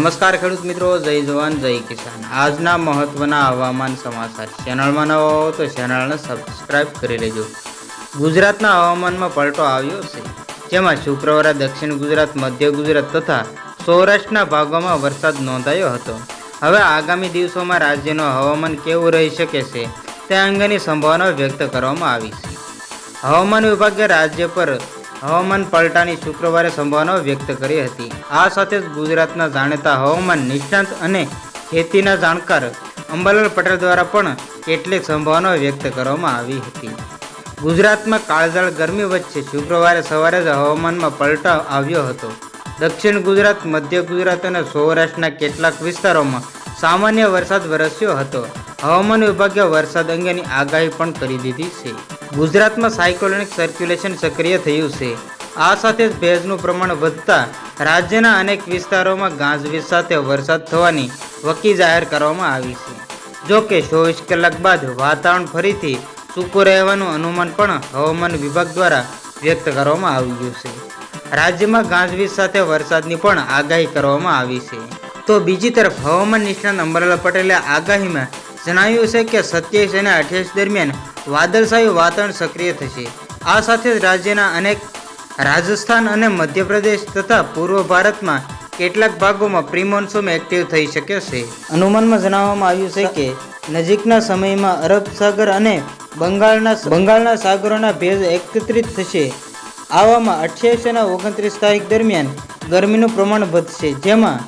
નમસ્કાર ખેડૂત મિત્રો, જય જવાન જય કિસાન। આજના મહત્વના હવામાન સમાચાર। ચેનલમાં નવા હો તો ચેનલને સબસ્ક્રાઇબ કરી લેજો। ગુજરાતના હવામાનમાં પલટો આવ્યો છે, જેમાં શુક્રવારે દક્ષિણ ગુજરાત, મધ્ય ગુજરાત તથા સૌરાષ્ટ્રના ભાગોમાં વરસાદ નોંધાયો હતો। હવે આગામી દિવસોમાં રાજ્યનું હવામાન કેવું રહી શકે છે તે અંગેની સંભાવના વ્યક્ત કરવામાં આવી છે। હવામાન વિભાગે રાજ્ય પર હવામાન પલટાની શુક્રવારે સંભાવના વ્યક્ત કરી હતી। આ સાથે જ ગુજરાતના જાણીતા હવામાન નિષ્ણાત અને ખેતીના જાણકાર અંબાલાલ પટેલ દ્વારા પણ કેટલીક સંભાવનાઓ વ્યક્ત કરવામાં આવી હતી। ગુજરાતમાં કાળઝાળ ગરમી વચ્ચે શુક્રવારે સવારે જ હવામાનમાં પલટો આવ્યો હતો। દક્ષિણ ગુજરાત, મધ્ય ગુજરાત અને સૌરાષ્ટ્રના કેટલાક વિસ્તારોમાં સામાન્ય વરસાદ વરસ્યો હતો। હવામાન વિભાગે વરસાદ અંગેની આગાહી પણ કરી દીધી છે। ગુજરાતમાં સાયક્લોનિક સર્ક્યુલેશન સક્રિય થયું છે। આ સાથે જ ભેજનું પ્રમાણ વધતા રાજ્યના અનેક વિસ્તારોમાં ગાજવીજ સાથે વરસાદ થવાની વકી જાહેર કરવામાં આવી છે। જો કે 24 કલાક બાદ વાતાવરણ ફરીથી સૂકું રહેવાનું અનુમાન પણ હવામાન વિભાગ દ્વારા વ્યક્ત કરવામાં આવ્યું છે। રાજ્યમાં ગાજવીજ સાથે વરસાદની પણ આગાહી કરવામાં આવી છે। તો બીજી તરફ હવામાન નિષ્ણાત અંબાલાલ પટેલે આગાહીમાં જણાવ્યું છે કે 27 અને 28 દરમિયાન વાદળછાયું વાતાવરણ સક્રિય થશે। આ સાથે જ રાજ્યના અનેક રાજસ્થાન અને મધ્યપ્રદેશ તથા પૂર્વ ભારતમાં કેટલાક ભાગોમાં પ્રી મોન્સૂન એક્ટિવ થઈ શકે છે। અનુમાનમાં જણાવવામાં આવ્યું છે કે નજીકના સમયમાં અરબ સાગર અને બંગાળના સાગરોના ભેજ એકત્રિત થશે। આવામાં 28 અને 29 તારીખ દરમિયાન ગરમીનું પ્રમાણ વધશે, જેમાં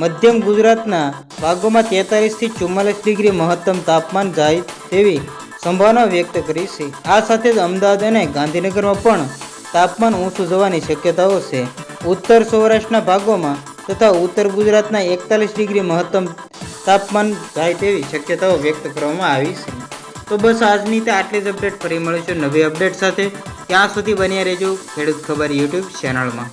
મધ્યમ ગુજરાતના ભાગોમાં 43 થી 44 ડિગ્રી મહત્તમ તાપમાન જાય તેવી સંભાવના વ્યક્ત કરી છે। આ સાથે જ અમદાવાદ અને ગાંધીનગરમાં પણ તાપમાન ઊંચું જવાની શક્યતાઓ છે। ઉત્તર સૌરાષ્ટ્રના ભાગોમાં તથા ઉત્તર ગુજરાતના 41 ડિગ્રી મહત્તમ તાપમાન જાય તેવી શક્યતાઓ વ્યક્ત કરવામાં આવી છે। તો બસ આજની તે આટલી જ અપડેટ। ફરી મળીશું નવી અપડેટ સાથે। ત્યાં સુધી બન્યા રહેજો ખેડૂત ખબર યુટ્યુબ ચેનલમાં।